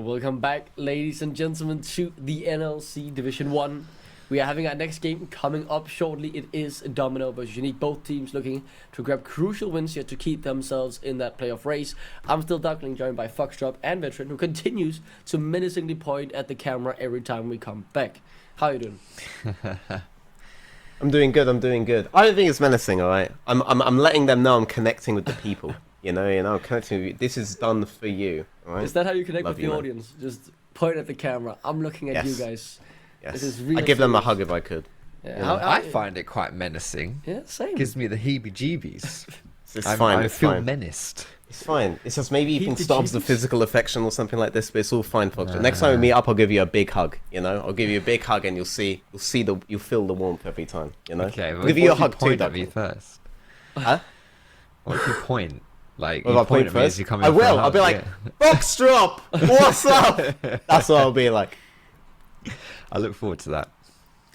Welcome back, ladies and gentlemen, to the NLC Division 1. We are having our next game coming up shortly. It is Domino versus UniQ. Both teams looking to grab crucial wins here to keep themselves in that playoff race. I'm still Duckling, joined by Foxtrot and Veteran, who continues to menacingly point at the camera every time we come back. How are you doing? I'm doing good. I don't think it's menacing, all right? I'm letting them know I'm connecting with the people. You know, I'm connecting with you. This is done for you, all right? Is that how you connect Love with you, the man. audience? Just point at the camera. I'm looking at you guys. Yes. This is real I'd give them a serious. hug if I could. Yeah. I find it quite menacing. Yeah, same. Gives me the heebie-jeebies. It's I fine. It's feel fine. menaced. It's fine. It's just maybe even Heebie-jeebies. stops the physical affection or something like this, but it's all fine, Fox. Next time we meet up, I'll give you a big hug. You know, I'll give you a big hug, and you'll feel the warmth every time. You know. Okay, I'll give you a hug too, point at me Duckling. first. Huh? What if you point? Like, What you if I point at me as first? you come in I for a will. I'll hug, be like, yeah. Foxtrot, what's up? That's what I'll be like. I look forward to that.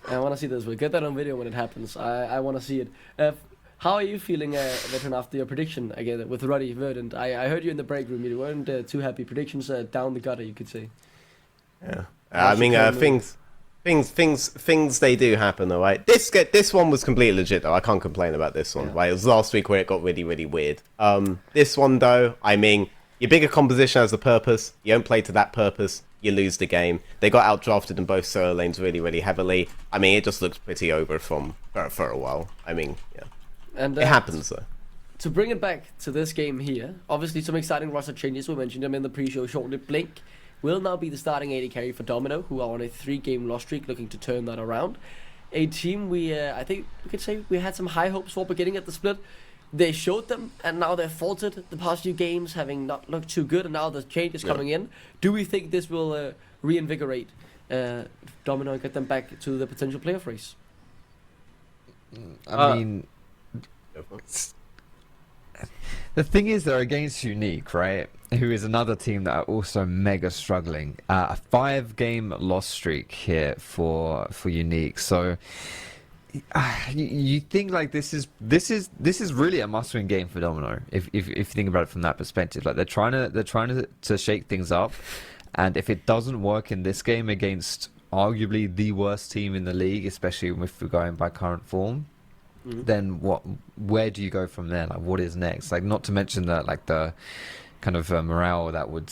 I want to see this. We'll get that on video when it happens. I want to see it. How are you feeling, Veteran, after your prediction again with Roddy Verdant? I heard you in the break room. You weren't too happy. Predictions down the gutter, you could say. Yeah. I mean, things they do happen, though, right? This one was completely legit, though. I can't complain about this one, Yeah. right? It was last week where it got really, really weird. This one, though, I mean, your bigger composition has a purpose. You don't play to that purpose, you lose the game. They got outdrafted in both solo lanes really, really heavily. I mean, it just looks pretty over for a while. I mean, yeah. And It happens, though. To bring it back to this game here, obviously some exciting roster changes. We mentioned them in the pre-show shortly. Blink will now be the starting AD carry for Domino, who are on a 3-game loss streak, looking to turn that around. A team I think we could say we had some high hopes for beginning at the split. They showed them, and now they're faltered the past few games, having not looked too good, and now the change is coming in. Do we think this will reinvigorate Domino and get them back to the potential playoff race? I mean, the thing is, they're against UniQ, right? Who is another team that are also mega struggling. A 5-game loss streak here for UniQ. So you think like this is really a must-win game for Domino. If you think about it from that perspective, like they're trying to shake things up, and if it doesn't work in this game against arguably the worst team in the league, especially if we're going by current form, then where do you go from there? Like, what is next? Like, not to mention that, like, the kind of morale that would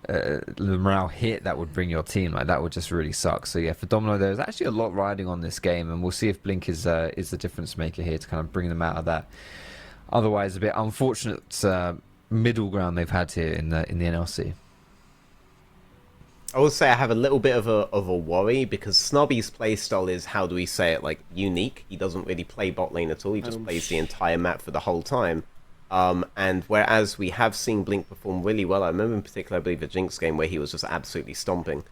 the morale hit that would bring your team, like, that would just really suck. So yeah, for Domino, there's actually a lot riding on this game, and we'll see if Blink is the difference maker here to kind of bring them out of that otherwise a bit unfortunate middle ground they've had here in the NLC. I will say I have a little bit of a worry, because Snobby's playstyle is, how do we say it, like, unique. He doesn't really play bot lane at all. He just plays the entire map for the whole time. And whereas we have seen Blink perform really well, I remember in particular, I believe, the Jinx game where he was just absolutely stomping.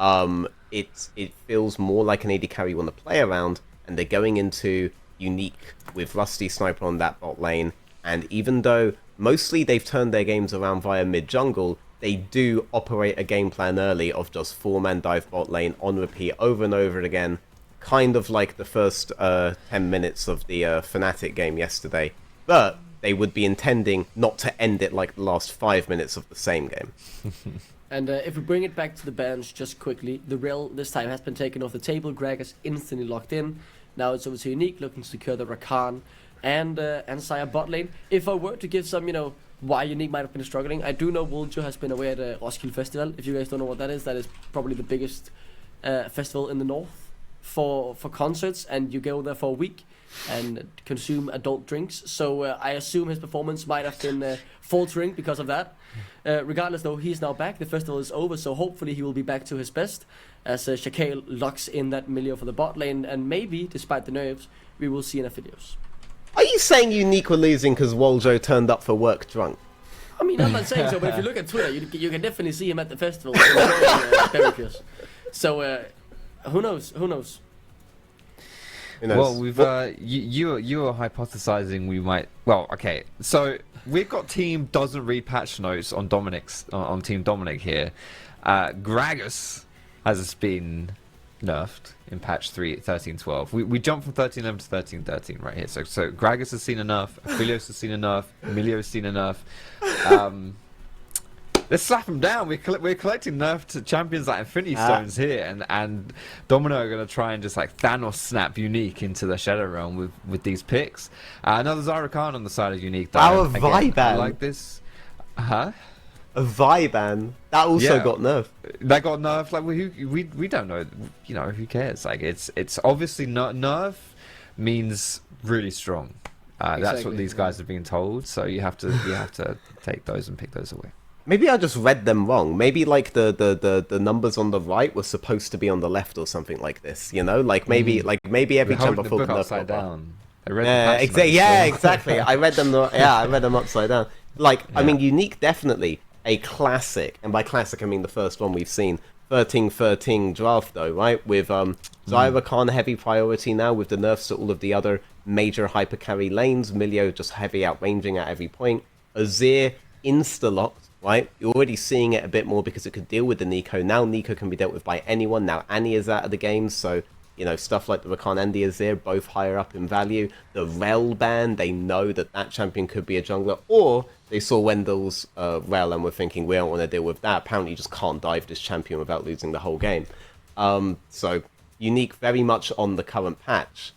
It feels more like an AD carry you want to play around, and they're going into UniQ with Rusty Sniper on that bot lane. And even though mostly they've turned their games around via mid-jungle, they do operate a game plan early of just 4-man dive bot lane on repeat over and over again, kind of like the first 10 minutes of the Fnatic game yesterday. But they would be intending not to end it like the last 5 minutes of the same game. And if we bring it back to the bench just quickly, the Rill this time has been taken off the table. Greg is instantly locked in. Now it's over to UniQ, looking to secure the Rakan and Sire bot lane. If I were to give some, why UniQ might have been struggling, I do know Woljo has been away at Roskilde Festival. If you guys don't know what that is probably the biggest festival in the north for concerts, and you go there for a week and consume adult drinks. So I assume his performance might have been faltering because of that. Regardless, though, he's now back. The festival is over, so hopefully he will be back to his best as Shakale locks in that Milio for the bot lane, and maybe, despite the nerves, we will see enough videos. Are you saying UniQ were losing because Woljo turned up for work drunk? I mean, I'm not saying so, but if you look at Twitter, you can definitely see him at the festival enjoying beverages. So, who knows? Who knows? Well, we've you were hypothesizing we might. Well, okay. So we've got team doesn't read patch notes on on Team Dominic here. Gragas has been nerfed in patch 13.12. We jumped from 13.11 to 13.13 right here. So Gragas has seen enough. Aphelios has seen enough. Emilio has seen enough. Let's slap them down. We're collecting nerfed champions like Infinity Stones here, and Domino are gonna try and just like Thanos snap UniQ into the Shadow Realm with these picks. Another Zyra Khan on the side of UniQ. Our Again, Viban. I like this. Huh? A Viban that also got nerfed. That got nerfed. Like we don't know. You know, who cares? Like it's obviously not nerf means really strong. That's what these guys have been told. So you have to take those and pick those away. Maybe I just read them wrong. Maybe like the numbers on the right were supposed to be on the left or something like this. You know, like maybe every time I thought upside down. Exactly. I read them. I read them upside down. Like I mean, UniQ definitely a classic, and by classic I mean the first one we've seen. 13-13 draft though, right? With Zyra Khan heavy priority now with the nerfs to all of the other major hyper carry lanes. Milio just heavy outranging at every point. Azir insta-locked, right? You're already seeing it a bit more because it could deal with the Nico. Now Nico can be dealt with by anyone. Now Annie is out of the game, so you know, stuff like the Rakan and the Azir, both higher up in value. The Rel ban, they know that champion could be a jungler, or they saw Wendell's Rel and were thinking, we don't want to deal with that. Apparently you just can't dive this champion without losing the whole game. So UniQ very much on the current patch.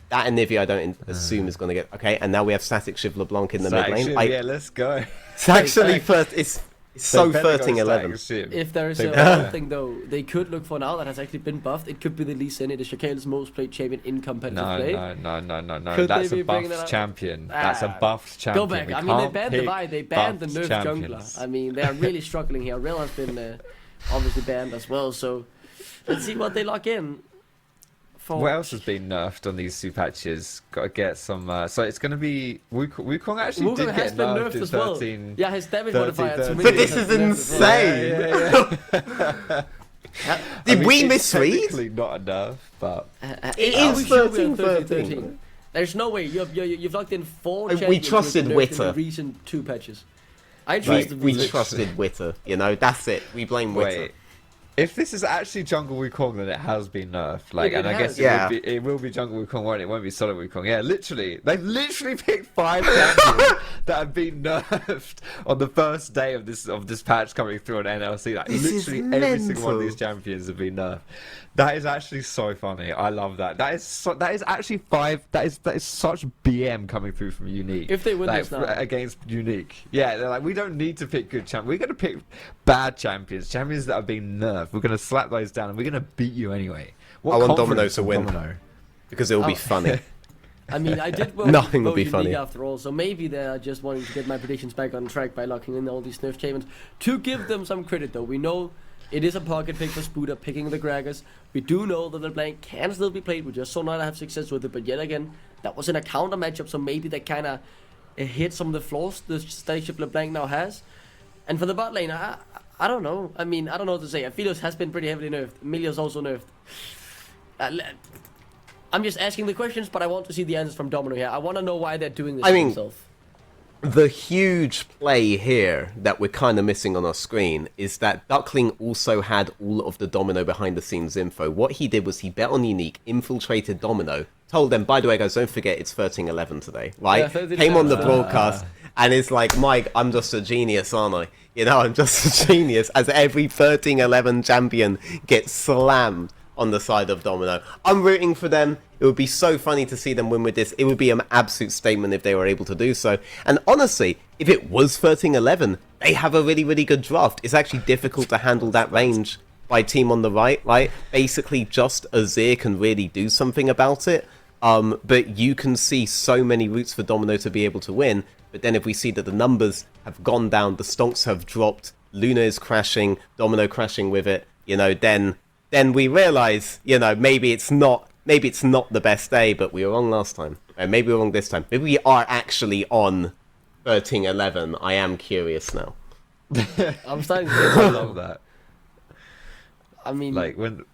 That Anivia I don't assume is going to get... Okay, and now we have Static Shiv LeBlanc in the mid lane. Yeah, let's go. It's actually first... It's so 13-11. If there is one thing though they could look for now that has actually been buffed, it could be the Lee Sin. It is Shaquille's most played champion in competitive play. No. Could That's they a be bringing buffed that up? champion. That's a buffed champion. Go back. We I mean, they can't banned the pick Vi, they banned the nerf champions. jungler. I mean, they are really struggling here. Rel has been obviously banned as well. So let's see what they lock in. What else has been nerfed on these two patches? Got to get some. So it's going to be Wukong actually did has get been nerfed as in well. 13. Yeah, his damage modifier. But this is insane. Did we misread? Technically not enough, but it is 13-13. There's no way you've locked in 4 champions. We trusted Witter in the recent 2 patches. We trusted Witter. You know, that's it. We blame Witter. Wait. If this is actually Jungle Wukong, then it has been nerfed. Like, Yeah, and I guess it will be Jungle Wukong, won't it? It won't be Solid Wukong. Yeah, literally. They've literally picked 5 champions that have been nerfed on the first day of this patch coming through on NLC. Like, This is literally every single one of mental. these champions have been nerfed. That is actually so funny. I love that. That is actually 5. That is such BM coming through from UniQ. If they win this now. Against UniQ. Yeah, they're like, we don't need to pick good champions. We're going to pick bad champions that have been nerfed. We're going to slap those down and we're going to beat you anyway. I want Domino confidence to in win. Domino? Because it will be funny. I mean, I did vote Nothing will be UniQ funny. after all, so maybe they're just wanting to get my predictions back on track by locking in all these nerf champions. To give them some credit though, we know it is a pocket pick for Spuda picking the Gragas. We do know that the blank can still be played. We just saw not have success with it, but yet again, that was in a counter matchup, so maybe that kind of hit some of the flaws the Static LeBlanc now has. And for the bot lane, I don't know. I mean, I don't know what to say. Aphelios has been pretty heavily nerfed. Emilio's also nerfed. I'm just asking the questions, but I want to see the answers from Domino here. I want to know why they're doing this to themselves. The huge play here that we're kind of missing on our screen is that Duckling also had all of the Domino behind the scenes info. What he did was he bet on UniQ, infiltrated Domino, told them, by the way guys, don't forget it's 13-11 today, right? Yeah, Came on the broadcast and it's like, Mike, I'm just a genius, aren't I? You know, I'm just a genius, as every 13-11 champion gets slammed on the side of Domino. I'm rooting for them. It would be so funny to see them win with this. It would be an absolute statement if they were able to do so. And honestly, if it was 13-11, they have a really, really good draft. It's actually difficult to handle that range by team on the right, right? Basically, just Azir can really do something about it. But you can see so many routes for Domino to be able to win. But then if we see that the numbers have gone down, the stonks have dropped, Luna is crashing, Domino crashing with it, you know, then we realize, you know, maybe it's not the best day, but we were wrong last time. And maybe we're wrong this time. Maybe we are actually on 13-11. I am curious now. I'm starting to I love that. I mean, Like, when...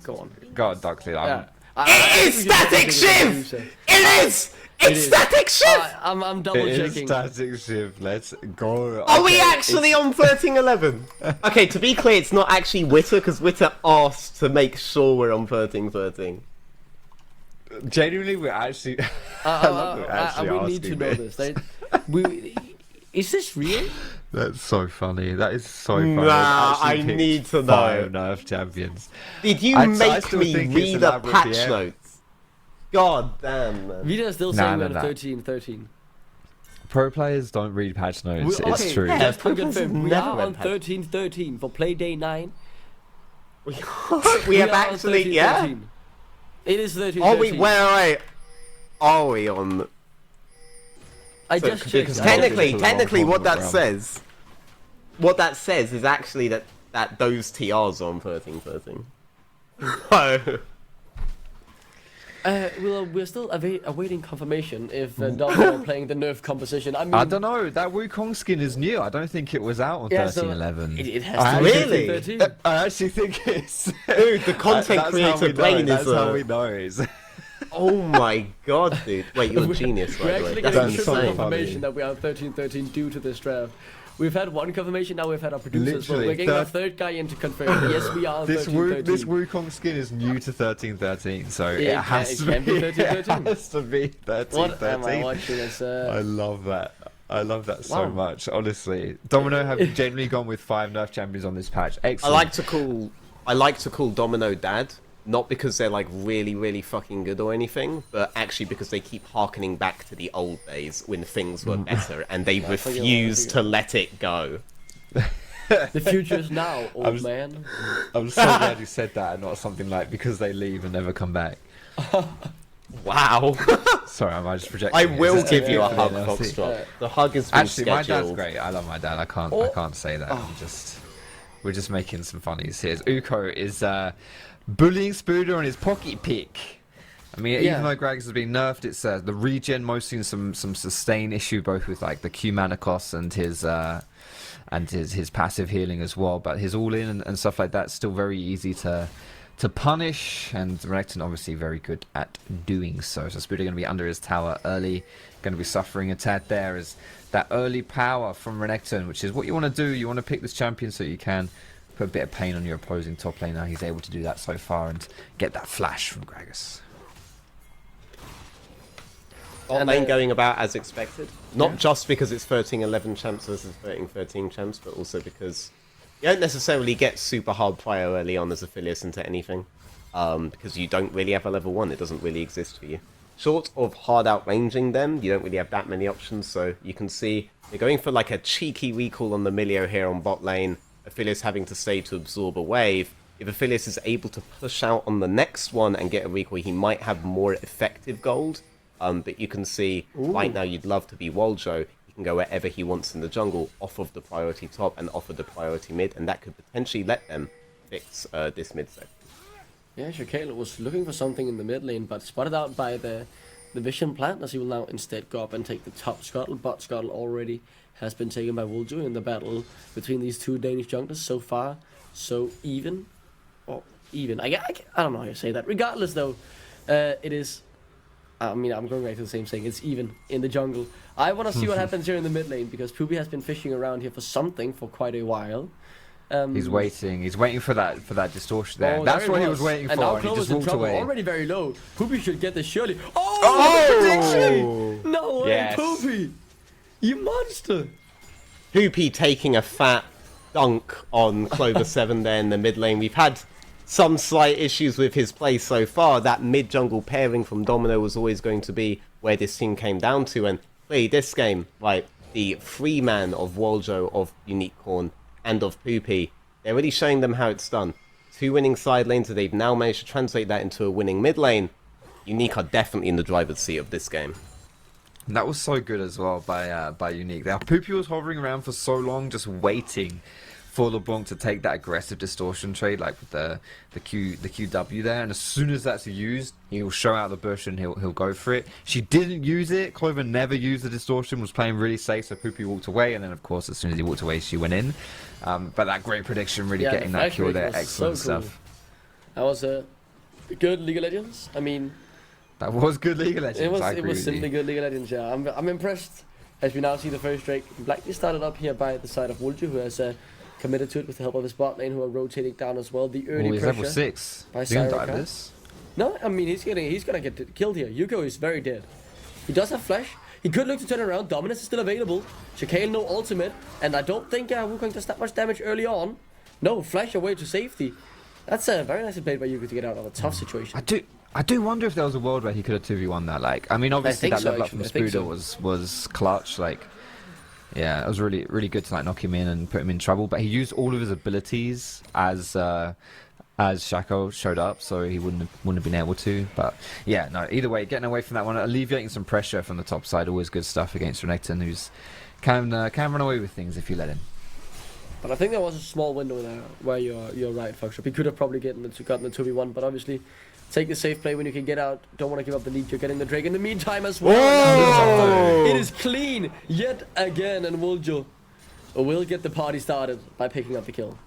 go on. God, Duxley, It is Static Shiv! It is! It's Static Shiv! I'm double It is checking. Static Shiv. Let's go. Are we actually on 13-11? Okay, to be clear, it's not actually Witter, because Witter asked to make sure we're on 13-13. Genuinely, we're actually... I love that we're actually we need to asking know this. this. Is this real? That's so funny. That is so funny. Nah, They've actually I picked need to 5 know. Nerf champions. Did you I make still me think it's read a elaborate patch PM. notes? God damn, man. Vita is still Nah, saying nah, we're nah. 13-13. Pro players don't read patch notes. Okay, It's true. yeah. just to Pro players confirm, have we never are read on patch. 13-13 for play day 9. We We have are on actually, 13-13. yeah? It is 13-13. Are we, wait. Are we on... I So, just checked. because I don't think technically, it's a long technically what that tournament says... What that says is actually that those TRs are on 13-13. Oh. Well, we're still awaiting confirmation if Domino are playing the Nerf composition. I mean, I don't know. That Wukong skin is new. I don't think it was out on Yeah, so 1311. it has I to be Really? 13-13. I actually think it's. Dude, the content That's creator how we know. brain That's is... how we know. Is Oh my god, dude. Wait, you're a genius, by We're the way. actually That's getting That's triple so insane. confirmation funny. that we are 13-13 due to this draft. We've had one confirmation, now we've had our producers. But Literally, we're getting our third guy in to confirm. Yes, we are on this 13-13. this Wukong skin is new to 1313, so It it has to can be be. 13-13. It has to be 1313. What am I watching? It's, I love that. I love that so Wow. much. Honestly, Domino have generally gone with 5 Nerf champions on this patch. I Excellent. like to call Domino Dad, not because they're like really, really fucking good or anything, but actually because they keep harkening back to the old days when things were better and they refuse to let it go. the future is now, old I'm- man. I'm so glad you said that, and not something like because they leave and never come back. Wow. Sorry, am I just projecting? I it? Is will this give you a for hug, NLC? Foxtrot. The hug has been Actually, my dad's scheduled. great. I love my dad. I can't say that. We're just making some funnies here. Uko is bullying Spooder on his pocket pick. I mean, Yeah. even though Gragas has been nerfed, it's the regen mostly some sustain issue, both with like the Q mana costs and his passive healing as well. But his all in and stuff like that's still very easy to punish, and Renekton obviously very good at doing so. So Spooder going to be under his tower early, going to be suffering a tad there as that early power from Renekton, which is what you want to do. You want to pick this champion so you can put a bit of pain on your opposing top laner. He's able to do that so far and get that flash from Gragas. Bot And, lane going about as expected. Not just because it's 13-11 champs versus 13-13 champs, but also because you don't necessarily get super hard prio early on as affiliates into anything. Because you don't really have a level 1, it doesn't really exist for you. Short of hard outranging them, you don't really have that many options, so you can see they're going for like a cheeky recall on the Milio here on bot lane. Affiliates having to stay to absorb a wave. If Affiliates is able to push out on the next one and get a recall, he might have more effective gold. But you can see right now you'd love to be Woljo. He can go wherever he wants in the jungle, off of the priority top and off of the priority mid, and that could potentially let them fix this mid sector. Yeah, Shakale was looking for something in the mid lane, but spotted out by the Vision plant, as he will now instead go up and take the top scuttle. But scuttle already has been taken by Woljo in the battle between these two Danish junglers. So far, so even. Or even. I don't know how you say that. Regardless, though, it is... I mean, I'm going back to the same thing. It's even in the jungle. I want to see what happens here in the mid lane, because Poopy has been fishing around here for something for quite a while. He's waiting. He's waiting for that distortion there. Oh, That's there what it he was waiting and for. now And he Clover's just in walked trouble, away. already very low. Poopy should get this surely. Oh! Oh! No way, Yes. Poopy! You monster! Poopy taking a fat dunk on Clover 7 there in the mid lane. We've had some slight issues with his play so far. That mid jungle pairing from Domino was always going to be where this team came down to, and clearly this game, right, the free man of Woljo, of Unicorn, and of Poopy, they're really showing them how it's done. 2 winning side lanes, and they've now managed to translate that into a winning mid lane. Unique are definitely in the driver's seat of this game. That was so good as well by Unique. Now Poopy was hovering around for so long, just waiting for LeBlanc to take that aggressive distortion trade, like with the QW there, and as soon as that's used, he'll show out the bush and he'll go for it. She didn't use it. Clover never used the distortion, was playing really safe, so Poopy walked away, and then of course as soon as he walked away, she went in. But that great prediction, really getting that kill there, excellent stuff. That was a good League of Legends. I mean, That was good League of Legends. it was simply good League of Legends. Yeah, I'm impressed as we now see the first Drake. Blackly started up here by the side of Woljo, who has committed to it with the help of his bot lane, who are rotating down as well. The early He's pressure level 6. by He can dive Sirocast. this. No, I mean he's gonna get killed here. Yuko is very dead. He does have flash. He could look to turn around. Dominus is still available. Shakale no ultimate. And I don't think Wukong does that much damage early on. No, flash away to safety. That's a very nicely played by Yuko to get out of a tough situation. I do wonder if there was a world where he could have 2v1 that. Like, I mean, obviously that level up from Spuda was clutch. Like, yeah, it was really good to like knock him in and put him in trouble. But he used all of his abilities as Shaco showed up, so he wouldn't have been able to. But yeah, no. Either way, getting away from that one, alleviating some pressure from the top side, always good stuff against Renekton, who's can run away with things if you let him. But I think there was a small window there where you're right, Foxtrot. He could have probably gotten the 2v1, but obviously take the safe play when you can get out. Don't want to give up the lead. You're getting the Drake in the meantime as well. It is clean yet again, and Wuljo will get the party started by picking up the kill.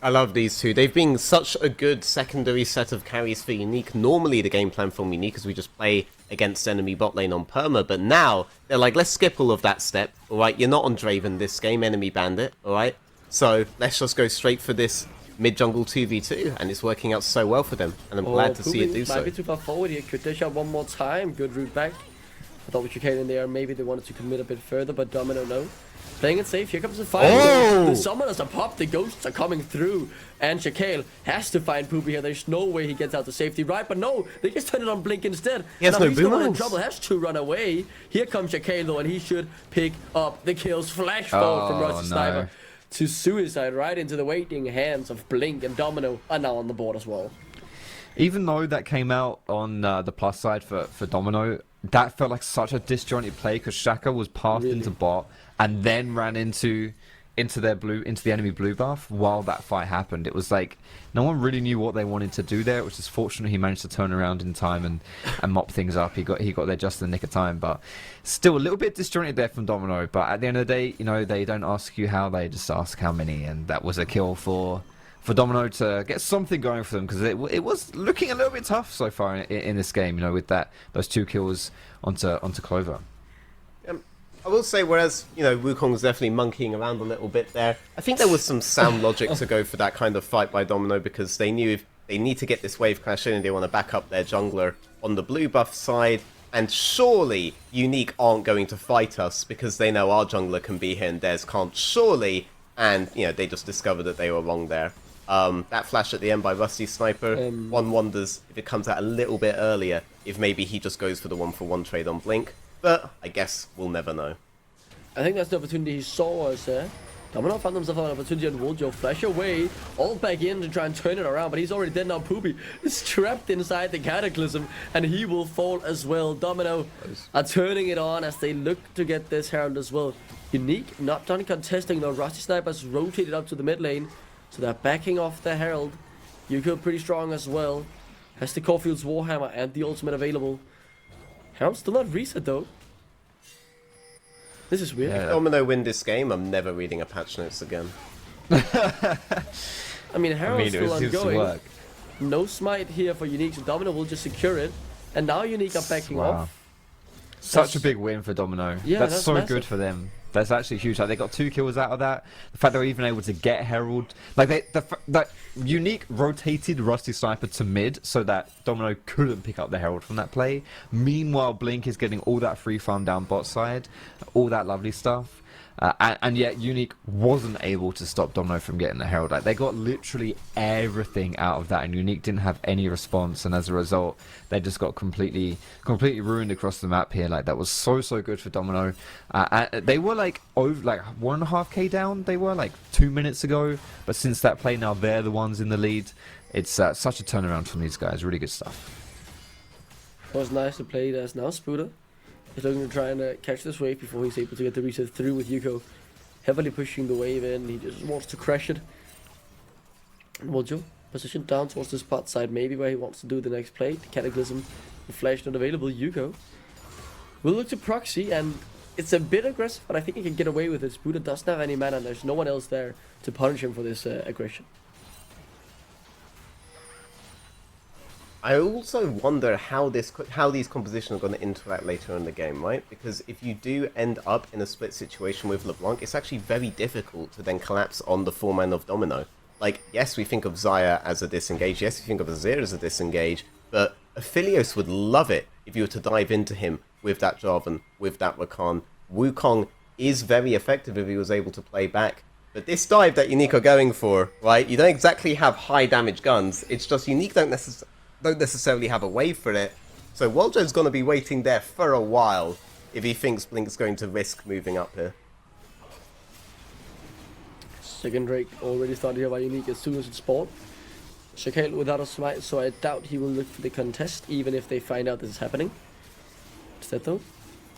I love these two. They've been such a good secondary set of carries for UniQ. Normally the game plan from UniQ is we just play against enemy bot lane on perma, but now they're like, let's skip all of that step, alright? You're not on Draven this game, enemy bandit, alright? So let's just go straight for this mid-jungle 2v2, and it's working out so well for them, and I'm glad to see it do so. Might be too far forward here. Could dish out one more time. Good route back. I thought we should get in there. Maybe they wanted to commit a bit further, but Domino no. Playing it safe. Here comes the fight. The summoners are popped. The ghosts are coming through. And Shakale has to find Poopy here. There's no way he gets out to safety, right? But no, they just turn it on Blink instead. He has no he's the one in boomerang. trouble. Has to run away. Here comes Shakale though, and he should pick up the kills. Flash forward from Rusty Sniper to suicide right into the waiting hands of Blink, and Domino are now on the board as well. Even though that came out on the plus side for Domino, that felt like such a disjointed play because Shaka was passed into bot and then ran into the enemy blue buff while that fight happened. It was like no one really knew what they wanted to do there. It was just fortunate he managed to turn around in time and mop things up. He got there just in the nick of time, but still a little bit disjointed there from Domino. But at the end of the day, you know, they don't ask you how, they just ask how many, and that was a kill for Domino to get something going for them, because it was looking a little bit tough so far in this game, you know, with those 2 kills onto Clover. I will say, whereas, you know, Wukong was definitely monkeying around a little bit there, I think there was some sound logic to go for that kind of fight by Domino, because they knew if they need to get this wave clash in and they want to back up their jungler on the blue buff side, and surely UniQ aren't going to fight us because they know our jungler can be here and theirs can't, surely, and, you know, they just discovered that they were wrong there. That flash at the end by Rusty Sniper, one wonders if it comes out a little bit earlier, if maybe he just goes for the 1-for-1 trade on Blink. But I guess we'll never know. I think that's the opportunity he saw us there. Domino found himself an opportunity and Wuljo flash away, all back in to try and turn it around, but he's already dead now. Poopy is trapped inside the Cataclysm, and he will fall as well. Domino are turning it on as they look to get this Herald as well. UniQ not done contesting, though. Rusty Sniper's rotated up to the mid lane, so they're backing off the Herald. UniQ pretty strong as well. Has the Caulfield's Warhammer and the ultimate available. Herald's still not reset though. This is weird. If Domino win this game, I'm never reading a patch notes again. I mean, Herald's still ongoing. Work. No smite here for UniQ, so Domino will just secure it. And now UniQ are backing off. Such a big win for Domino. Yeah, that's so massive. Good for them. That's actually huge. Like, they got 2 kills out of that. The fact they were even able to get Herald, like that UniQ rotated Rusty Sniper to mid so that Domino couldn't pick up the Herald from that play. Meanwhile, Blink is getting all that free farm down bot side, all that lovely stuff. And yet UniQ wasn't able to stop Domino from getting the Herald. Like, they got literally everything out of that, and UniQ didn't have any response, and as a result they just got completely ruined across the map here. Like, that was so good for Domino. And they were like over 1.5k down, they were like 2 minutes ago, but since that play now they're the ones in the lead. It's such a turnaround from these guys. Really good stuff. It was nice to play as now Spuda. He's looking to try and catch this wave before he's able to get the reset through, with Yuko heavily pushing the wave in. He just wants to crash it. And Wuljo positioned down towards the spot side, maybe where he wants to do the next play. The Cataclysm, the flash not available. Yuko will look to proxy, and it's a bit aggressive, but I think he can get away with it. Spuda doesn't have any mana, and there's no one else there to punish him for this aggression. I also wonder how these compositions are going to interact later in the game, right? Because if you do end up in a split situation with LeBlanc, it's actually very difficult to then collapse on the 4-man of Domino. Like, yes, we think of Xayah as a disengage, yes, we think of Azir as a disengage, but Aphelios would love it if you were to dive into him with that Jarvan, with that Rakan. Wukong is very effective if he was able to play back. But this dive that UniQ are going for, right, you don't exactly have high damage guns. It's just UniQ don't necessarily have a wave for it. So Waljo's going to be waiting there for a while if he thinks Blink's going to risk moving up here. Second Drake already started here by UniQ as soon as it's spawned. Shaquille without a smite, so I doubt he will look for the contest, even if they find out this is happening. Instead though,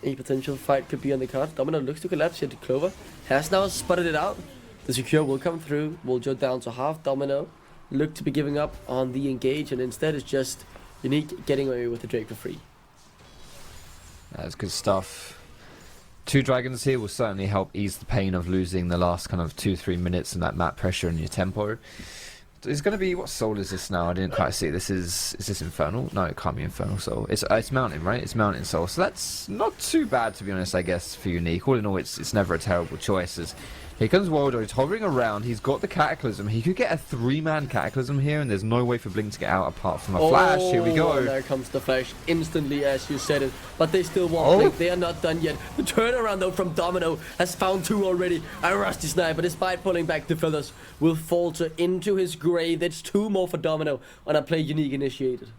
a potential fight could be on the card. Domino looks to collapse here to Clover. Has now spotted it out. The secure will come through. Waljo down to half. Domino look to be giving up on the engage, and instead it's just UniQ getting away with the Drake for free. That's good stuff. 2 dragons here will certainly help ease the pain of losing the last kind of 2-3 minutes and that map pressure and your tempo. It's going to be, what soul is this now? I didn't quite see. Is this Infernal? No, it can't be Infernal Soul. It's Mountain, right? It's Mountain Soul. So that's not too bad, to be honest, I guess, for UniQ. All in all, it's never a terrible choice. Here comes Waldo. He's hovering around. He's got the Cataclysm. He could get a 3-man Cataclysm here, and there's no way for Blink to get out apart from a flash. Here we go. And there comes the flash instantly, as you said it. But they still want Blink. They are not done yet. The turnaround, though, from Domino has found 2 already. A Rusty Sniper, despite pulling back the feathers, will falter into his grave. That's 2 more for Domino on a play UniQ initiated.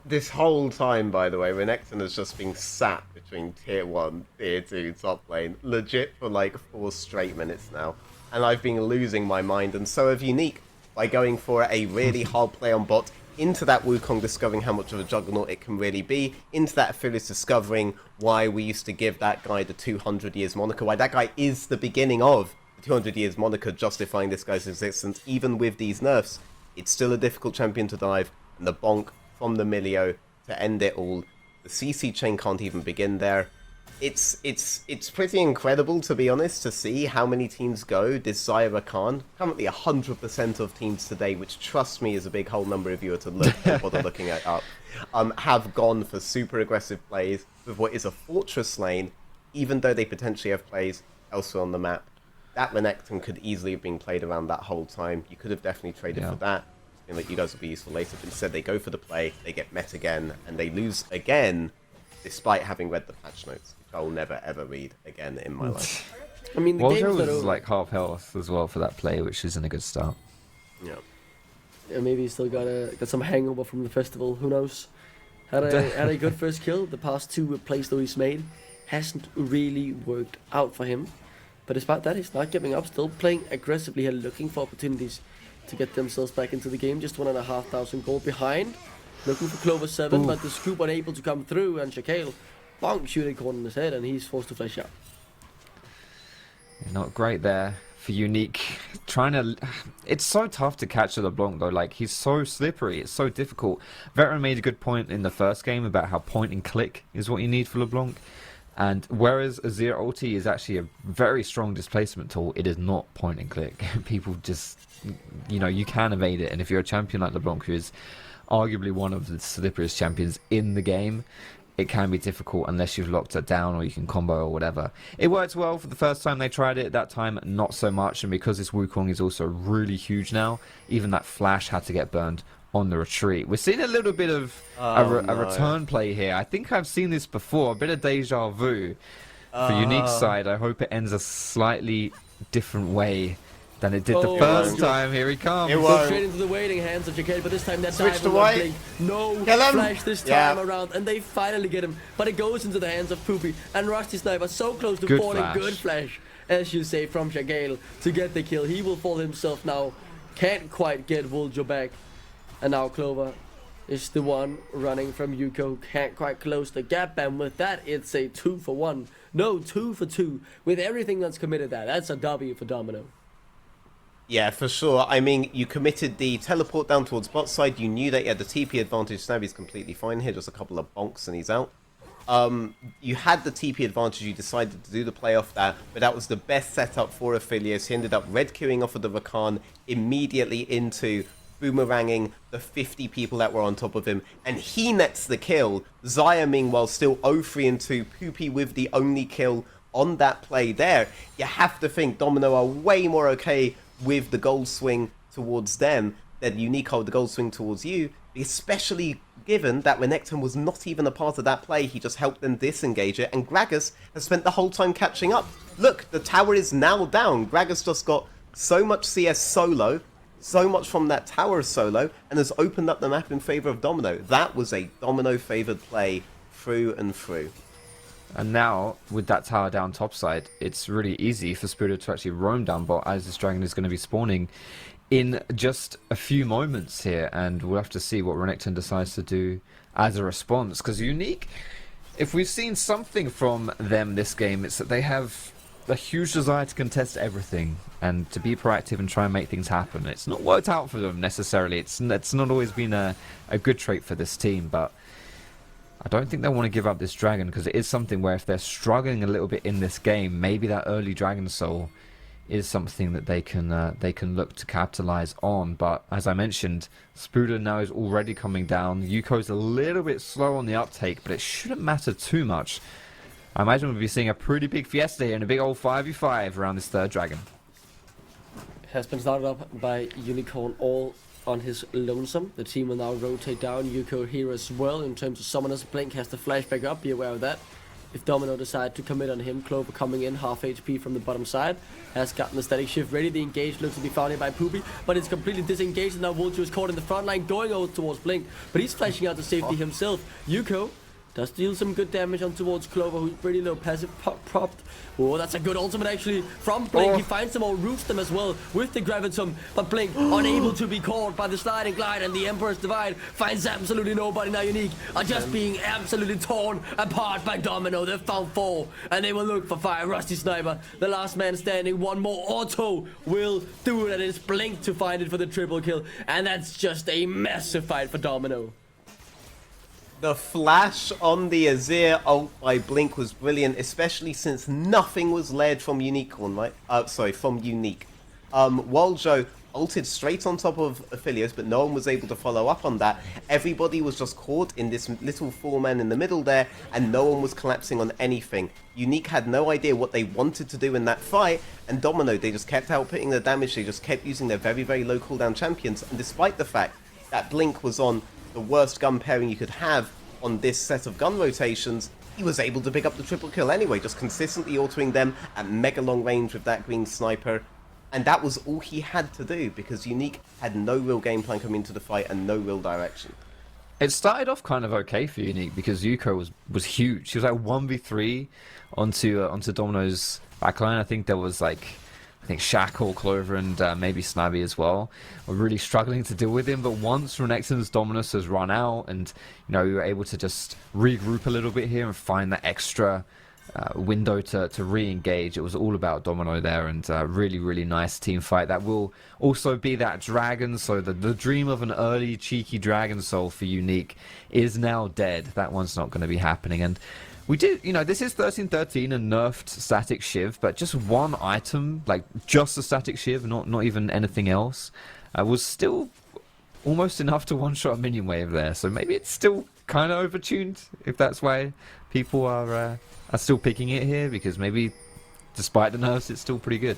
This whole time, by the way, Renekton has just been sat between tier 1, tier 2, top lane, legit for like 4 straight minutes now. And I've been losing my mind, and so have UniQ, by going for a really hard play on bot, into that Wukong discovering how much of a juggernaut it can really be, into that Phyllis discovering why we used to give that guy the 200 years moniker, why that guy is the beginning of the 200 years moniker, justifying this guy's existence. Even with these nerfs, it's still a difficult champion to dive, and the bonk from the Milio to end it all. The CC chain can't even begin there. It's pretty incredible, to be honest, to see how many teams go this Xayah Rakan. Currently 100% of teams today, which trust me is a big whole number if you were to look at what they're looking at up, have gone for super aggressive plays with what is a fortress lane, even though they potentially have plays elsewhere on the map. That Renekton could easily have been played around that whole time. You could have definitely traded for that. And like, you guys will be useful later, but instead they go for the play, they get met again, and they lose again, despite having read the patch notes, which I will never ever read again in my life. I mean, the Waljo games was like half health as well for that play, which isn't a good start. Yeah, maybe he still got some hangover from the festival, who knows. Had a good first kill. The past 2 plays though he's made hasn't really worked out for him. But despite that, he's not giving up, still playing aggressively here, looking for opportunities to get themselves back into the game. Just 1,500 gold behind, looking for Clover 7, but the scoop unable to come through, and Shaquille bonk shooting corner in his head, and he's forced to flash out. Not great there for UniQ. It's so tough to catch LeBlanc though. Like, he's so slippery. It's so difficult. Veteran made a good point in the first game about how point and click is what you need for LeBlanc. And whereas Azir ulti is actually a very strong displacement tool, it is not point and click. People just, you can evade it. And if you're a champion like LeBlanc, who is arguably one of the slipperiest champions in the game, it can be difficult unless you've locked it down or you can combo or whatever. It worked well for the first time they tried it. That time, not so much. And because this Wukong is also really huge now, even that flash had to get burned on the retreat. We're seeing a little bit of a return play here. I think I've seen this before, a bit of deja vu for UniQ's side. I hope it ends a slightly different way than it did the first time. Here he comes. Go straight into the waiting hands of Jacquet, but this time that dive will not blink. No flash this time around, and they finally get him, but it goes into the hands of Poopy, and Rusty Sniper so close to falling. Flash. Good flash, as you say, from Jacquet to get the kill. He will fall himself now, can't quite get Waljo back. And now Clover is the one running from UniQ, can't quite close the gap, and with that it's a 2 for 1. No, 2 for 2. With everything that's committed that's a W for Domino. Yeah, for sure. I mean, you committed the teleport down towards bot side, you knew that you had the TP advantage, so now he's completely fine here, just a couple of bonks and he's out. You had the TP advantage, you decided to do the play off that, but that was the best setup for Aphelios. He ended up red queuing off of the Rakan immediately into boomeranging the 50 people that were on top of him, and he nets the kill. Xayah, meanwhile, still 0-3 and 2. Poopy with the only kill on that play there. You have to think Domino are way more okay with the gold swing towards them than UniQ hold the gold swing towards you, especially given that Renekton was not even a part of that play, he just helped them disengage it, and Gragas has spent the whole time catching up. Look, the tower is now down. Gragas just got so much CS solo, so much from that tower solo, and has opened up the map in favor of Domino. That was a Domino-favored play through and through. And now, with that tower down topside, it's really easy for Spirited to actually roam down bot, as this dragon is going to be spawning in just a few moments here, and we'll have to see what Renekton decides to do as a response. Because UniQ, if we've seen something from them this game, it's that they have a huge desire to contest everything and to be proactive and try and make things happen. It's not worked out for them necessarily. It's not always been a good trait for this team, but I don't think they want to give up this dragon, because it is something where if they're struggling a little bit in this game, maybe that early dragon soul is something that they can look to capitalize on. But as I mentioned, Spooder now is already coming down. Yuko's a little bit slow on the uptake, but it shouldn't matter too much. I imagine we'll be seeing a pretty big fiesta here and a big old 5v5 around this third dragon. It has been started up by Unicorn all on his lonesome. The team will now rotate down. Yuko here as well in terms of summoners. Blink has the flashback up, be aware of that. If Domino decide to commit on him, Clover coming in, half HP from the bottom side, has gotten the static shift ready. The engage looks to be found here by Poopy, but it's completely disengaged, and now Vulture is caught in the front line, going over towards Blink, but he's flashing out to safety himself. Yuko does deal some good damage on towards Clover, who's pretty low passive propped. Oh, that's a good ultimate actually from Blink. He finds them or roots them as well with the Gravitum, but Blink unable to be caught by the sliding glide, and the Emperor's Divide finds absolutely nobody. Now UniQ are just being absolutely torn apart by Domino. They've found 4, and they will look for 5. Rusty Sniper, the last man standing. One more auto will do it, and it's Blink to find it for the triple kill, and that's just a massive fight for Domino. The flash on the Azir ult by Blink was brilliant, especially since nothing was led from Unicorn, right? From UniQ. Waljo ulted straight on top of Aphelios, but no one was able to follow up on that. Everybody was just caught in this little 4-man in the middle there, and no one was collapsing on anything. UniQ had no idea what they wanted to do in that fight, and Domino, they just kept outputting the damage, they just kept using their very, very low cooldown champions, and despite the fact that Blink was on the worst gun pairing you could have on this set of gun rotations, he was able to pick up the triple kill anyway, just consistently altering them at mega long range with that green sniper. And that was all he had to do, because UniQ had no real game plan coming into the fight and no real direction. It started off kind of okay for UniQ because Yuko was huge. She was like 1v3 onto Domino's backline. I think there was like Shackle, Clover, and maybe Snabby as well were really struggling to deal with him. But once Renekton's Dominus has run out, and we were able to just regroup a little bit here and find that extra window to re-engage, it was all about Domino there, and really, really nice team fight. That will also be that dragon, so the dream of an early cheeky dragon soul for UniQ is now dead. That one's not going to be happening. And we did, this is 13-13 and nerfed static shiv, but just one item, like just a static shiv, not even anything else, was still almost enough to one-shot a minion wave there. So maybe it's still kind of overtuned, if that's why people are still picking it here, because maybe despite the nerfs, it's still pretty good.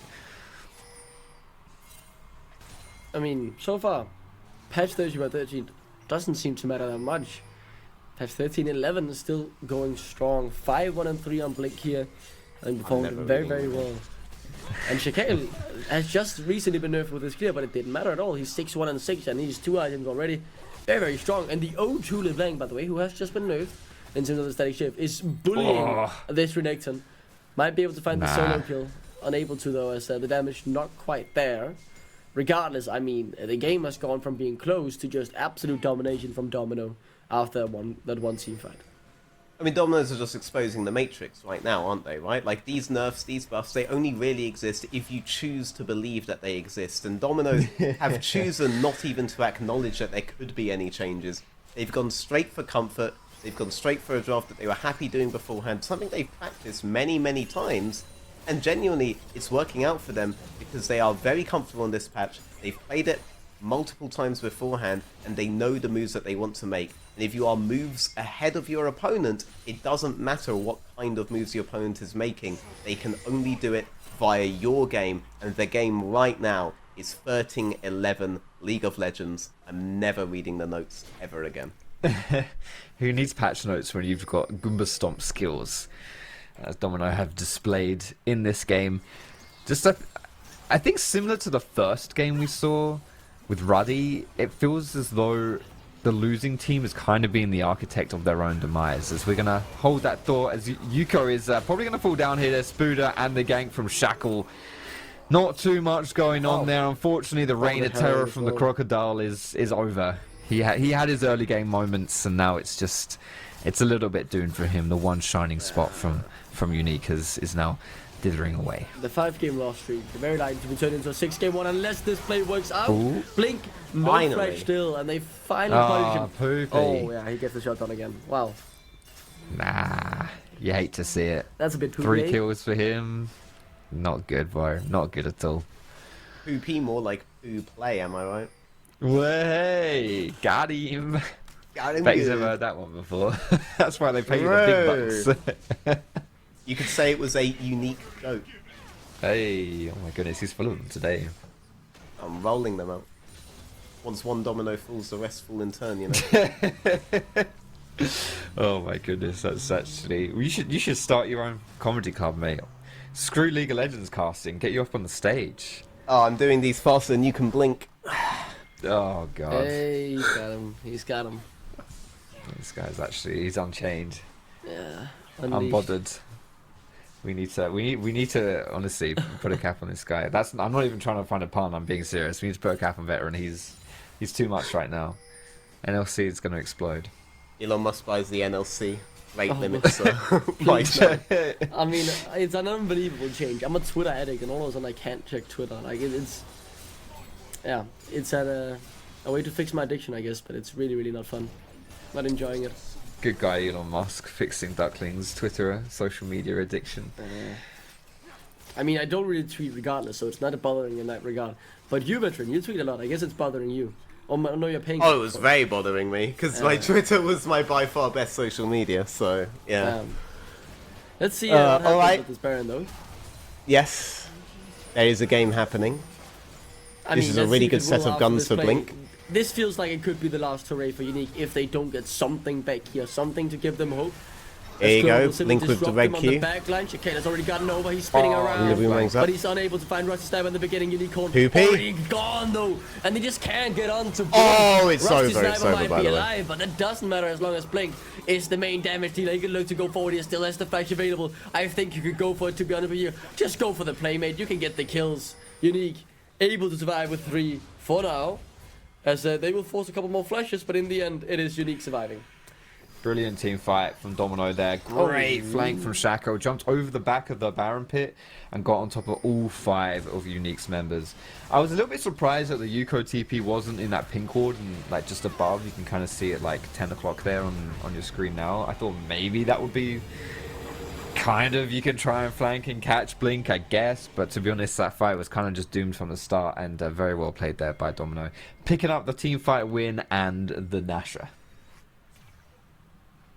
I mean, so far, patch 13 doesn't seem to matter that much. Patch 13-11 is still going strong. 5-1-3 on Blink here, and performed very, very well. And Shaquille has just recently been nerfed with his gear, but it didn't matter at all. He's 6-1-6, and he's 2 items already. Very, very strong. And the O2 LeBlanc, by the way, who has just been nerfed in terms of the static shift, is bullying this Renekton. Might be able to find the solo kill. Unable to, though, as the damage not quite there. Regardless, I mean, the game has gone from being close to just absolute domination from Domino after that one team fight. I mean, Dominoes are just exposing the Matrix right now, aren't they, right? Like, these nerfs, these buffs, they only really exist if you choose to believe that they exist. And Dominoes have chosen not even to acknowledge that there could be any changes. They've gone straight for comfort. They've gone straight for a draft that they were happy doing beforehand, something they've practiced many, many times. And genuinely, it's working out for them because they are very comfortable in this patch. They've played it multiple times beforehand, and they know the moves that they want to make. And if you are moves ahead of your opponent, it doesn't matter what kind of moves your opponent is making. They can only do it via your game, and the game right now is 13-11 League of Legends. I'm never reading the notes ever again. Who needs patch notes when you've got Goomba Stomp skills, as Domino have displayed in this game? I think similar to the first game we saw with Ruddy, it feels as though the losing team is kind of being the architect of their own demise. As we're going to hold that thought, as Yuko is probably going to fall down here. There's Spuda and the gank from Shackle. Not too much going on there. Unfortunately, the reign of terror from the Crocodile is over. He had his early game moments, and now it's a little bit doomed for him. The one shining spot from UniQ is now dithering away. The 5-game loss streak, very likely to be turned into a 6-game one unless this play works out. Ooh. Blink, no flash still, and they finally punish him. Poopy. Oh yeah, he gets the shot done again. Wow. Nah, you hate to see it. That's a bit poopy. 3 kills for him. Not good, bro. Not good at all. Poopy, more like poo play, am I right? Way, got him. Got him. Bet you've never heard that one before. That's why they pay you the big bucks. You could say it was a unique joke. Hey, oh my goodness, he's full of them today. I'm rolling them out. Once one domino falls, the rest fall in turn, you know. Oh my goodness, that's actually... You should start your own comedy club, mate. Screw League of Legends casting, get you up on the stage. Oh, I'm doing these faster than you can blink. Oh god. Hey, he's got him. He's got him. This guy's actually... He's unchained. Yeah. Unbothered. We need to honestly put a cap on this guy. I'm not even trying to find a pun. I'm being serious. We need to put a cap on Veteran. He's too much right now. NLC is going to explode. Elon Musk buys the NLC rate limit, so I mean, it's an unbelievable change. I'm a Twitter addict, and all of a sudden I can't check Twitter. Like it's a way to fix my addiction, I guess. But it's really, really not fun. Not enjoying it. Good guy Elon Musk fixing Duckling's Twitter social media addiction. I mean, I don't really tweet regardless, so it's not bothering in that regard. But you, Veteran, you tweet a lot. I guess it's bothering you. Oh, no, you're paying. Oh, it was very bothering me because my Twitter was my by far best social media. So yeah. Let's see what happens right. with this Baron, though. Yes, there is a game happening. I This mean, is a let's really see if good it set will of after guns this for play. Blink. This feels like it could be the last hooray for UniQ if they don't get something back here, something to give them hope. There you go, Link Link with the red Q. Shikane's already gotten over, he's spinning around, but he's unable to find Rusty Sniper in the beginning. UniQ already gone though, and they just can't get on to Blink. Oh, it's Rusty over, Sniper might by be the way. alive, but that doesn't matter as long as Blink is the main damage dealer. He can look to go forward, he still has the flash available. I think you could go for it, to be honest with you. Just go for the playmate, you can get the kills. UniQ able to survive with 3 for now, as they will force a couple more flashes, but in the end it is UniQ surviving. Brilliant team fight from Domino there. Great flank from Shaco. Jumped over the back of the Baron pit and got on top of all 5 of UniQ's members. I was a little bit surprised that the Yuko TP wasn't in that pink ward and like just above. You can kind of see it like 10 o'clock there on your screen now. I thought maybe that would be kind of, you can try and flank and catch Blink, I guess. But to be honest, that fight was kind of just doomed from the start, and very well played there by Domino. Picking up the team fight win and the Nasher.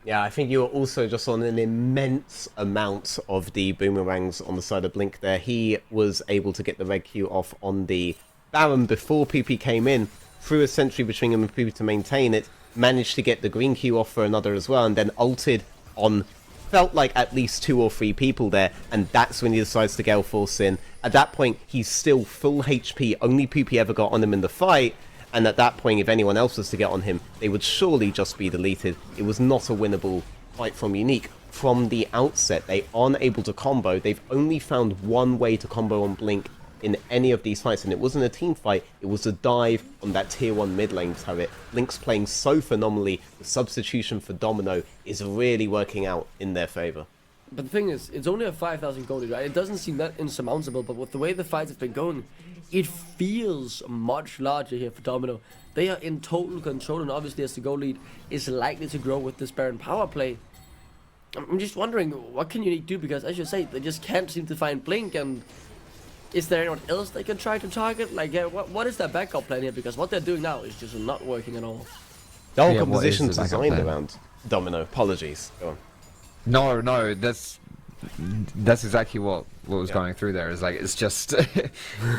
Yeah, I think you were also just on an immense amount of the boomerangs on the side of Blink there. He was able to get the red Q off on the Baron before PP came in, threw a sentry between him and PP to maintain it, managed to get the green Q off for another as well, and then ulted on, felt like at least 2 or 3 people there, and that's when he decides to Gale Force in. At that point, he's still full HP, only PP ever got on him in the fight, and at that point, if anyone else was to get on him, they would surely just be deleted. It was not a winnable fight from UniQ. From the outset, they aren't able to combo. They've only found one way to combo on Blink in any of these fights, and it wasn't a team fight, it was a dive on that tier 1 mid lane turret. Blink's playing so phenomenally, the substitution for Domino is really working out in their favour. But the thing is, it's only a 5,000 gold lead, right? It doesn't seem that insurmountable, but with the way the fights have been going, it feels much larger here for Domino. They are in total control, and obviously as the goal lead is likely to grow with this Baron power play, I'm just wondering, what can UniQ do? Because as you say, they just can't seem to find Blink, and is there anyone else they can try to target? Like, what is their backup plan here? Because what they're doing now is just not working at all. The whole Yeah, composition's what is the backup designed plan? around Domino. Apologies. Go on. No, that's that's exactly what was going through there. Is like it's just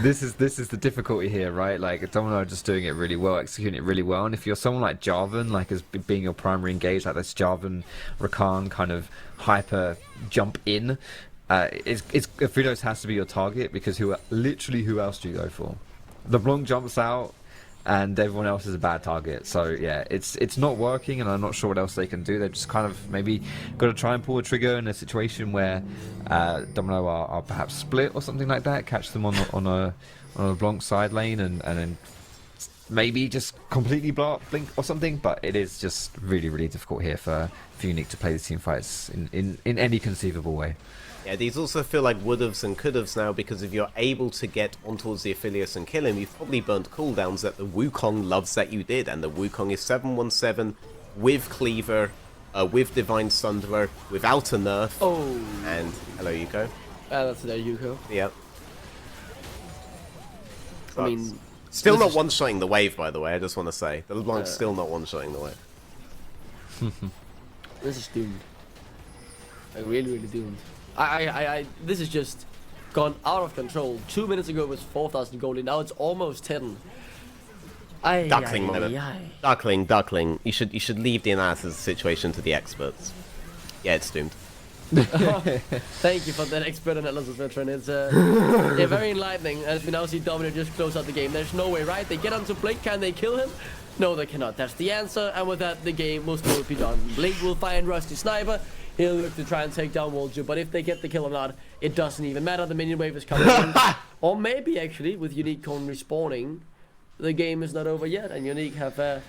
this is the difficulty here, right? Like Domino are just doing it really well, executing it really well. And if you're someone like Jarvan, like as being your primary engage, like this Jarvan Rakan kind of hyper jump in, Fidos has to be your target, because who else do you go for? LeBlanc jumps out, and everyone else is a bad target. So yeah, it's not working, and I'm not sure what else they can do. They've just kind of maybe got to try and pull a trigger in a situation where Domino are perhaps split or something like that. Catch them on a LeBlanc side lane, and then maybe just completely blow up Blink or something. But it is just really, really difficult here for UniQ to play the team fights in any conceivable way. Yeah, these also feel like would'ves and could'ves now, because if you're able to get on towards the Aphelios and kill him, you've probably burnt cooldowns that the Wukong loves that you did, and the Wukong is 717 with Cleaver, with Divine Sunderer, without a nerf. Oh. And hello, Yuko. That's there, Yuko. Yep. I mean, still not one-shotting the wave, by the way, I just want to say. The LeBlanc's still not one-shotting the wave. This is doomed. Like, really, really doomed. This is just gone out of control. 2 minutes ago it was 4,000 gold, and now it's almost 10. Duckling. You should leave the analysis of the situation to the experts. Yeah, it's doomed. Thank you for that expert analysis, veteran. It's yeah, very enlightening. And we now see Domino just close out the game. There's no way, right? They get onto Blink. Can they kill him? No, they cannot. That's the answer. And with that, the game will still be done. Blink will find Rusty Sniper. He'll look to try and take down Wolju, but if they get the kill or not, it doesn't even matter. The minion wave is coming in. Or maybe, actually, with UniQ respawning, the game is not over yet, and UniQ have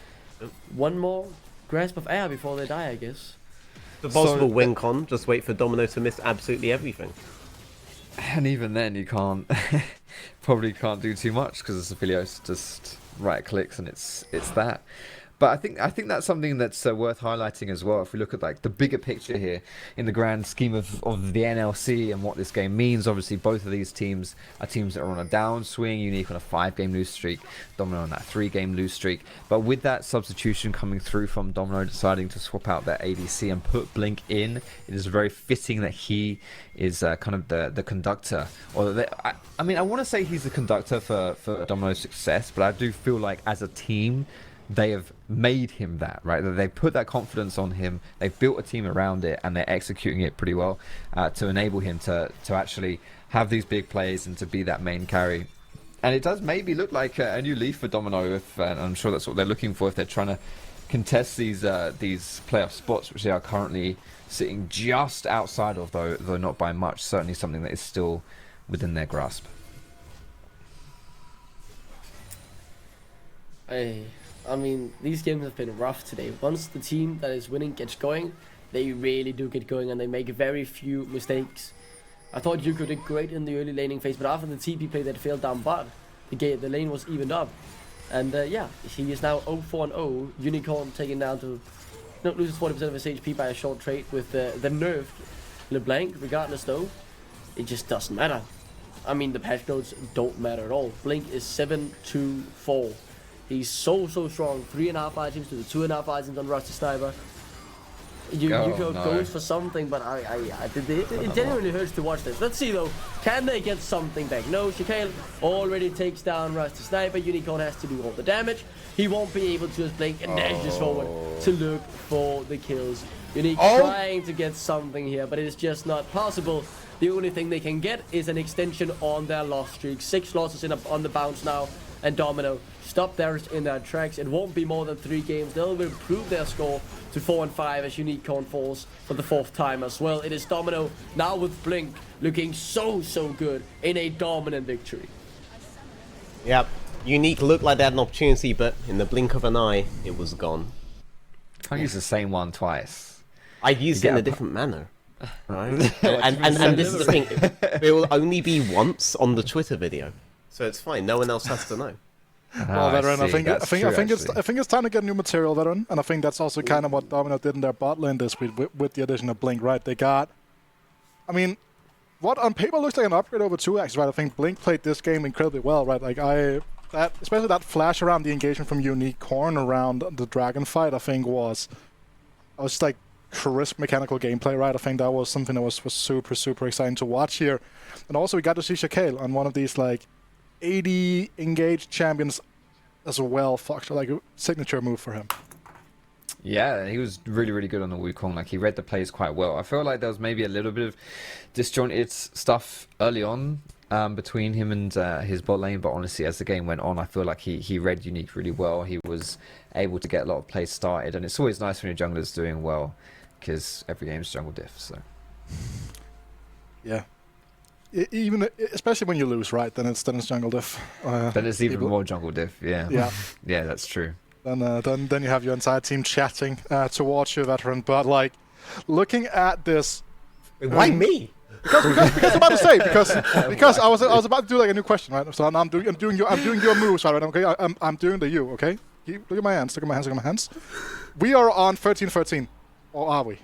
one more grasp of air before they die, I guess. The possible win con, just wait for Domino to miss absolutely everything. And even then, you can't, probably can't do too much, because the Aphelios just right-clicks and it's that. But I think that's something that's worth highlighting as well. If we look at like the bigger picture here, in the grand scheme of the NLC and what this game means, obviously both of these teams are teams that are on a downswing. UniQ on a 5-game lose streak, Domino on that 3-game lose streak. But with that substitution coming through from Domino deciding to swap out their ADC and put Blink in, it is very fitting that he is kind of the conductor. Or I mean, I want to say he's the conductor for Domino's success, but I do feel like as a team, they have made him that, right? They put that confidence on him. They've built a team around it, and they're executing it pretty well to enable him to actually have these big plays and to be that main carry. And it does maybe look like a new leaf for Domino, and I'm sure that's what they're looking for if they're trying to contest these playoff spots, which they are currently sitting just outside of, though not by much. Certainly something that is still within their grasp. I mean, these games have been rough today. Once the team that is winning gets going, they really do get going, and they make very few mistakes. I thought UniQ did great in the early laning phase, but after the TP play that failed down bot, the lane was evened up. And yeah, he is now 0-4-0. UniQ taken down to loses 40% of his HP by a short trade with the nerfed LeBlanc. Regardless though, it just doesn't matter. I mean, the patch notes don't matter at all. Blink is 7-2-4. He's so strong. 3.5 items to the 2.5 items on Rusty Sniper. UniQ goes for something, but it genuinely hurts to watch this. Let's see though, can they get something back? No, Shikael already takes down Rusty Sniper. UniQ has to do all the damage. He won't be able to just blink and dashes forward to look for the kills. UniQ trying to get something here, but it is just not possible. The only thing they can get is an extension on their loss streak. 6 losses on the bounce now, and Domino stop theirs in their tracks. It won't be more than 3 games. They'll improve their score to 4-5 as UniQ falls for the 4th time as well. It is Domino now with Blink looking so good in a dominant victory. Yep, UniQ looked like they had an opportunity, but in the blink of an eye, it was gone. I used the same one twice. I used it in a different manner. Right? and this is the thing, it will only be once on the Twitter video, so it's fine. No one else has to know. Well, veteran, I think it's time to get new material, veteran, and I think that's also kind of what Domino did in their bot lane this week with the addition of Blink. Right? They got, I mean, what on paper looks like an upgrade over 2x. Right? I think Blink played this game incredibly well. Right? Like especially that flash around the engagement from UniQ around the dragon fight. I think was just like crisp mechanical gameplay, right? I think that was something that was super, super exciting to watch here. And also we got to see Shaquille on one of these like 80 engaged champions as well. Fox, like a signature move for him. Yeah, he was really, really good on the Wukong. Like, he read the plays quite well. I feel like there was maybe a little bit of disjointed stuff early on between him and his bot lane, but honestly, as the game went on, I feel like he read UniQ really well. He was able to get a lot of plays started, and it's always nice when your jungler's doing well, because every game's jungle diff, so... Yeah. Even especially when you lose, right? Then it's jungle diff. Then it's even more jungle diff, yeah. Yeah. Yeah, that's true. Then you have your entire team chatting towards you, veteran. But like, looking at this, Why me? Because I'm about to say because I was about to do like a new question, right? So I'm doing your moves, right? Okay, I'm doing the you, okay? Look at my hands. Look at my hands. Look at my hands. We are on 13-13, or are we?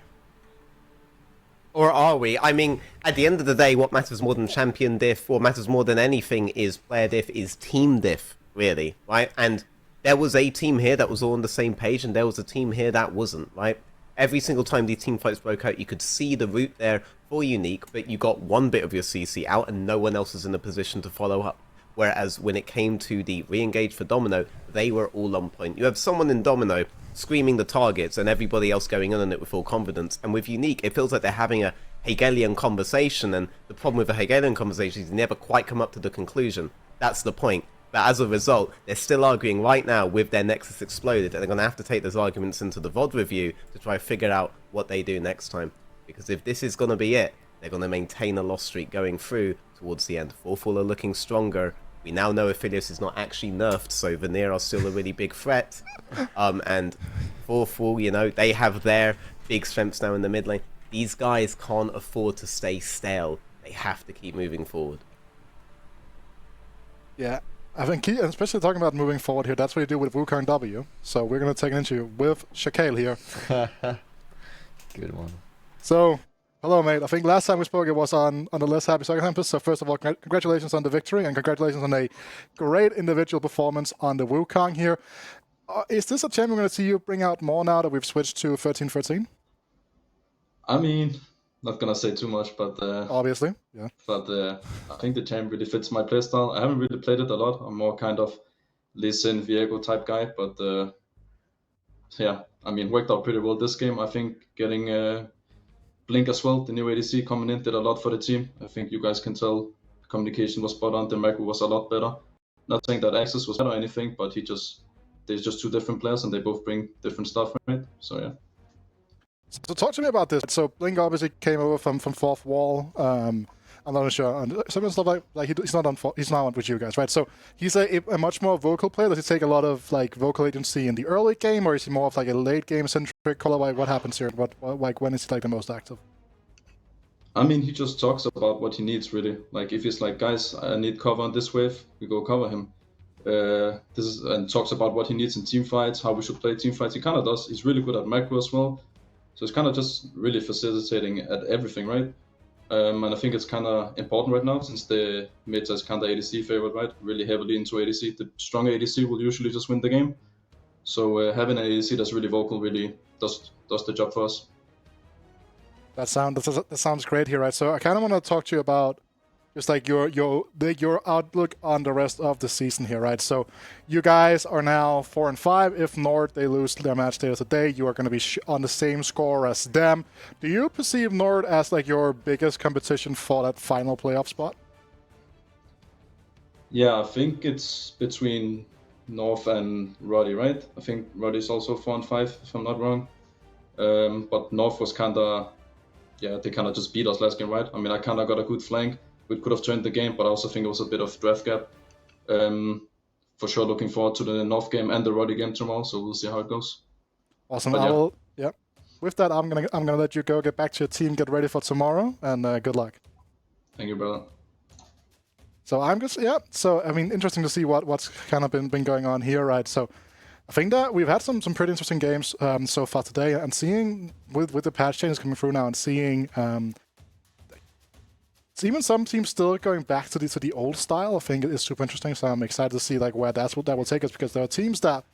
Or are we? I mean, at the end of the day, what matters more than champion diff, what matters more than anything is player diff, is team diff, really, right? And there was a team here that was all on the same page, and there was a team here that wasn't, right? Every single time these team fights broke out, you could see the route there for UniQ, but you got one bit of your CC out, and no one else was in a position to follow up. Whereas when it came to the re-engage for Domino, they were all on point. You have someone in Domino screaming the targets and everybody else going on it with full confidence. And with UniQ, it feels like they're having a Hegelian conversation, and the problem with a Hegelian conversation is you never quite come up to the conclusion. That's the point. But as a result, they're still arguing right now with their Nexus exploded, and they're going to have to take those arguments into the VOD review to try to figure out what they do next time. Because if this is going to be it, they're going to maintain a loss streak going through towards the end. Forfall are looking stronger. We now know Aphelios is not actually nerfed, so Vanir are still a really big threat. And Forfall, you know, they have their big strengths now in the mid lane. These guys can't afford to stay stale. They have to keep moving forward. Yeah, I think, especially talking about moving forward here, that's what you do with Wukong W. So we're going to take an interview with Shaquille here. Good one. So, hello, mate. I think last time we spoke, it was on the Less Happy Soccer Campus. So first of all, congratulations on the victory, and congratulations on a great individual performance on the Wukong here. Is this a champion we're going to see you bring out more now that we've switched to 13-13? I mean, not gonna say too much, but obviously, yeah. But I think the champ really fits my playstyle. I haven't really played it a lot. I'm more kind of Lee Sin, Viego type guy, but yeah, I mean, worked out pretty well this game. I think getting Blink as well, the new ADC coming in, did a lot for the team. I think you guys can tell communication was spot on. The macro was a lot better. Not saying that Access was better or anything, but they're just two different players and they both bring different stuff, right? So yeah. So talk to me about this. So Blink obviously came over from Fourth Wall. I'm not sure. And some stuff like he's not on with you guys, right? So he's a much more vocal player. Does he take a lot of like vocal agency in the early game, or is he more of like a late game centric color? Like what happens here? What like when is he like the most active? I mean, he just talks about what he needs really. Like if he's like, guys, I need cover on this wave, we go cover him. And talks about what he needs in team fights, how we should play team fights. He kind of does. He's really good at macro as well. So it's kind of just really facilitating at everything, right? And I think it's kind of important right now since the meta is kind of ADC favorite, right? Really heavily into ADC. The stronger ADC will usually just win the game. So having an ADC that's really vocal really does the job for us. That sounds great here, right? So I kind of want to talk to you about just like your outlook on the rest of the season here, right? So you guys are now 4-5. If Nord they lose their match day today, you are going to be on the same score as them. Do you perceive Nord as like your biggest competition for that final playoff spot? Yeah, I think it's between North and Roddy, right? I think Roddy's also 4-5, if I'm not wrong. But North was kind of, yeah, they kind of just beat us last game, right? I mean, I kind of got a good flank. We could have turned the game, but I also think it was a bit of draft gap. For sure, looking forward to the North game and the Roddy game tomorrow, so we'll see how it goes. Awesome. Yeah. With that, I'm gonna let you go, get back to your team, get ready for tomorrow, and good luck. Thank you, brother. So So I mean, interesting to see what's kind of been going on here, right? So I think that we've had some pretty interesting games so far today, and seeing with the patch changes coming through now, and seeing even some teams still going back to the old style, I think it is super interesting. So I'm excited to see like where that will take us, because there are teams that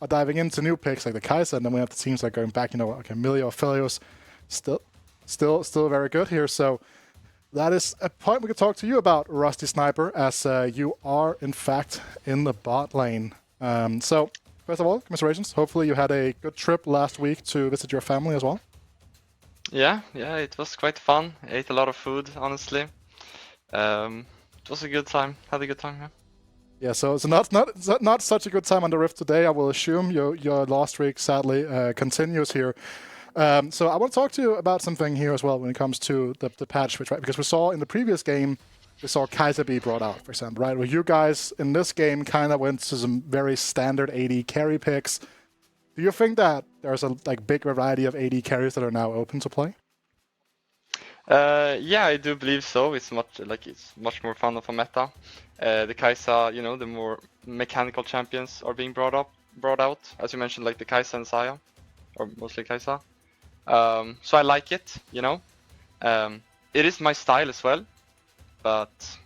are diving into new picks like the Kai'Sa, and then we have the teams like going back, okay, Milio or Philios, still very good here. So that is a point we could talk to you about, Rusty Sniper, as you are in fact in the bot lane. So first of all, commiserations. Hopefully you had a good trip last week to visit your family as well. Yeah, it was quite fun. I ate a lot of food, honestly. It was a good time. Had a good time, yeah. Yeah, so it's not such a good time on the Rift today. I will assume your lost streak sadly continues here. So I want to talk to you about something here as well when it comes to the patch switch, right? Because we saw in the previous game, we saw Kai'Sa be brought out, for example, right? Where you guys in this game kind of went to some very standard AD carry picks. Do you think that there's a big variety of AD carries that are now open to play? Yeah, I do believe so. It's much more fun of a meta. The Kai'Sa, the more mechanical champions are being brought out, as you mentioned, like the Kai'Sa and Xayah, or mostly Kai'Sa. So I like it, It is my style as well, but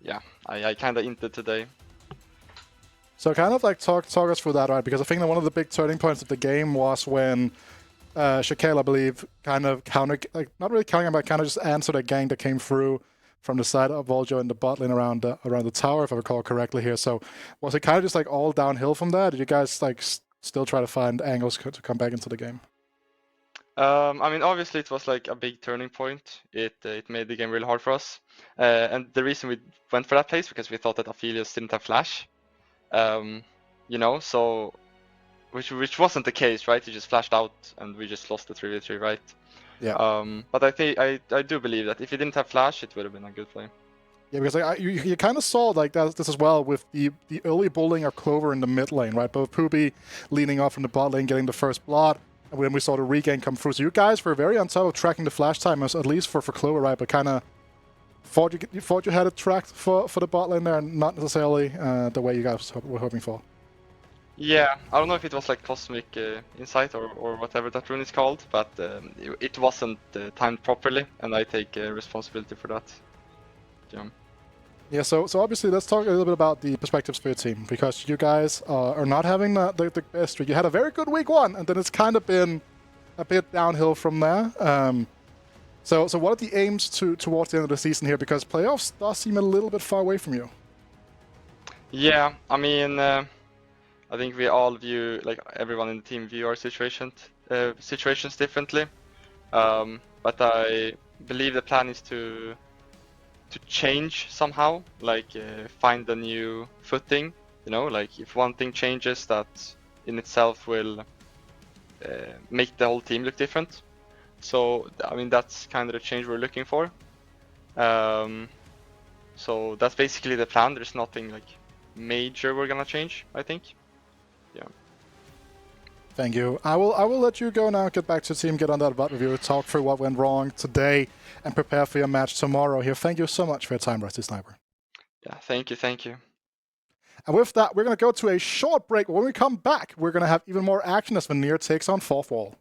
yeah, I kind of into today. So kind of talk us through that, right? Because I think that one of the big turning points of the game was when Shaquille, I believe, kind of not really counting, but kind of just answered a gang that came through from the side of Voljo in the bot lane around the tower, if I recall correctly here. So was it kind of just all downhill from that? Did you guys still try to find angles to come back into the game? I mean, obviously it was a big turning point. It made the game really hard for us. And the reason we went for that place because we thought that Aphelios didn't have flash. So which wasn't the case, right? He just flashed out and we just lost the 3v3, right? Yeah. But I think I do believe that if he didn't have flash, it would have been a good play. Yeah, because you kind of saw this as well with the early bullying of Clover in the mid lane, right? Both Pubi leaning off from the bot lane, getting the first blood, and when we saw the regain come through. So you guys were very on top of tracking the flash timers, at least for Clover, right? But kind of thought you had it tracked for the bot lane there, and not necessarily the way you guys were hoping for. Yeah, I don't know if it was Cosmic Insight or whatever that rune is called, but it wasn't timed properly, and I take responsibility for that. Yeah. Yeah, so obviously let's talk a little bit about the perspectives for your team, because you guys are not having the best streak. You had a very good week one, and then it's kind of been a bit downhill from there. So what are the aims towards the end of the season here? Because playoffs does seem a little bit far away from you. Yeah, I mean, I think we all view, everyone in the team view our situations differently. But I believe the plan is to change somehow, find a new footing. If one thing changes, that in itself will make the whole team look different. So I mean, that's kind of the change we're looking for. So that's basically the plan. There's nothing major we're gonna change, I think. Yeah. Thank you. I will let you go now, get back to the team, get on that bot review, talk through what went wrong today, and prepare for your match tomorrow here. Thank you so much for your time, Rusty Sniper. Yeah, thank you. And with that, we're going to go to a short break. When we come back, we're going to have even more action as Veneer takes on Fourth Wall.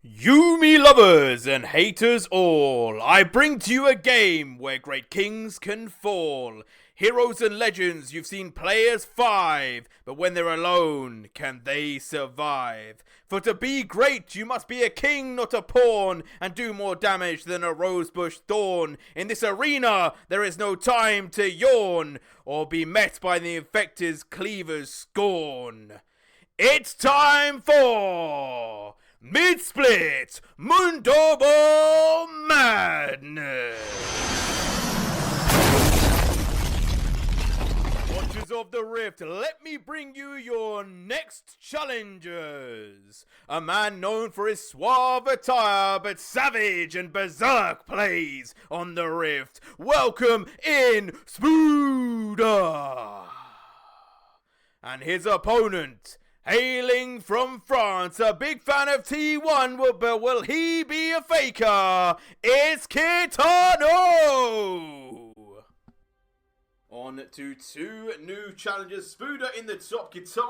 Yumi lovers and haters all, I bring to you a game where great kings can fall. Heroes and legends, you've seen play as 5, but when they're alone, can they survive? For to be great, you must be a king, not a pawn, and do more damage than a rosebush thorn. In this arena, there is no time to yawn, or be met by the infector's cleaver's scorn. It's time for Mid-Split Mundobo Madness! Watchers of the Rift, let me bring you your next challengers. A man known for his suave attire, but savage and berserk plays on the Rift. Welcome in Spooder! And his opponent, hailing from France, a big fan of T1, but will he be a faker? It's Kitano! On to 2 new challengers. Spooder in the top, Kitano